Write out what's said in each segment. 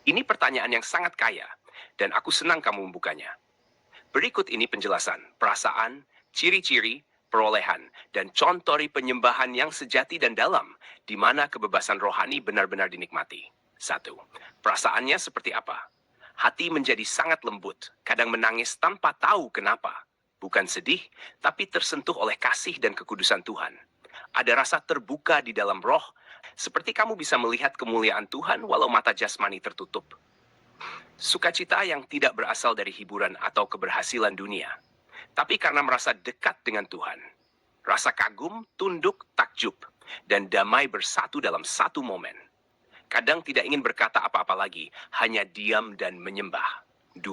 Ini pertanyaan yang sangat kaya, dan aku senang kamu membukanya. Berikut ini penjelasan, perasaan, ciri-ciri, perolehan, dan contoh penyembahan yang sejati dan dalam, di mana kebebasan rohani benar-benar dinikmati. 1. Perasaannya seperti apa? Hati menjadi sangat lembut, kadang menangis tanpa tahu kenapa. Bukan sedih, tapi tersentuh oleh kasih dan kekudusan Tuhan. Ada rasa terbuka di dalam roh, seperti kamu bisa melihat kemuliaan Tuhan walau mata jasmani tertutup. Sukacita yang tidak berasal dari hiburan atau keberhasilan dunia, tapi karena merasa dekat dengan Tuhan. Rasa kagum, tunduk, takjub, dan damai bersatu dalam satu momen. Kadang tidak ingin berkata apa-apa lagi, hanya diam dan menyembah. 2.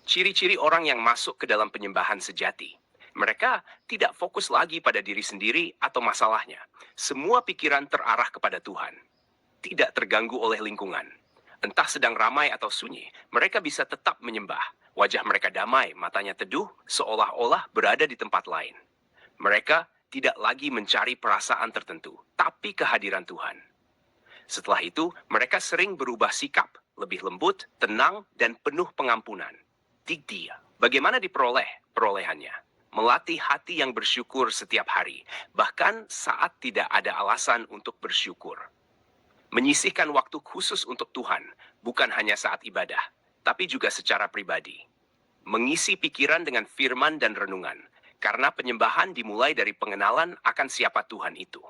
Ciri-ciri orang yang masuk ke dalam penyembahan sejati. Mereka tidak fokus lagi pada diri sendiri atau masalahnya. Semua pikiran terarah kepada Tuhan. Tidak terganggu oleh lingkungan. Entah sedang ramai atau sunyi, mereka bisa tetap menyembah. Wajah mereka damai, matanya teduh, seolah-olah berada di tempat lain. Mereka tidak lagi mencari perasaan tertentu, tapi kehadiran Tuhan. Setelah itu, mereka sering berubah sikap, lebih lembut, tenang, dan penuh pengampunan. 3. Bagaimana diperoleh perolehannya? Melatih hati yang bersyukur setiap hari, bahkan saat tidak ada alasan untuk bersyukur. Menyisihkan waktu khusus untuk Tuhan, bukan hanya saat ibadah, tapi juga secara pribadi. Mengisi pikiran dengan firman dan renungan, karena penyembahan dimulai dari pengenalan akan siapa Tuhan itu.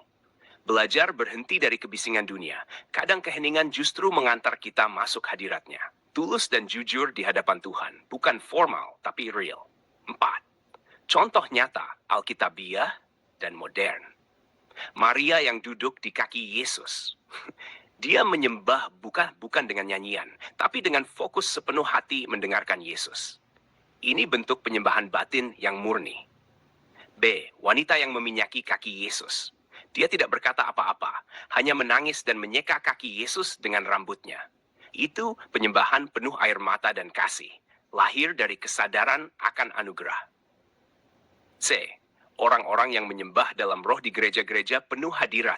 Belajar berhenti dari kebisingan dunia, kadang keheningan justru mengantar kita masuk hadiratnya. Tulus dan jujur di hadapan Tuhan, bukan formal tapi real. 4. Contoh nyata, Alkitabiah dan modern. Maria yang duduk di kaki Yesus. Dia menyembah bukan dengan nyanyian, tapi dengan fokus sepenuh hati mendengarkan Yesus. Ini bentuk penyembahan batin yang murni. B. Wanita yang meminyaki kaki Yesus. Dia tidak berkata apa-apa, hanya menangis dan menyeka kaki Yesus dengan rambutnya. Itu penyembahan penuh air mata dan kasih, lahir dari kesadaran akan anugerah. C. Orang-orang yang menyembah dalam roh di gereja-gereja penuh hadirat.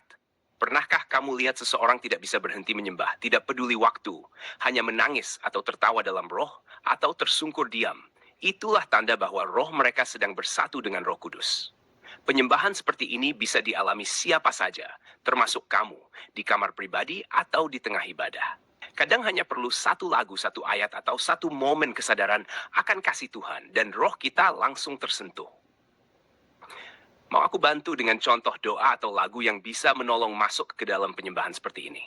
Pernahkah kamu lihat seseorang tidak bisa berhenti menyembah, tidak peduli waktu, hanya menangis atau tertawa dalam roh, atau tersungkur diam? Itulah tanda bahwa roh mereka sedang bersatu dengan Roh Kudus. Penyembahan seperti ini bisa dialami siapa saja, termasuk kamu, di kamar pribadi atau di tengah ibadah. Kadang hanya perlu satu lagu, satu ayat, atau satu momen kesadaran akan kasih Tuhan, dan roh kita langsung tersentuh. Mau aku bantu dengan contoh doa atau lagu yang bisa menolong masuk ke dalam penyembahan seperti ini?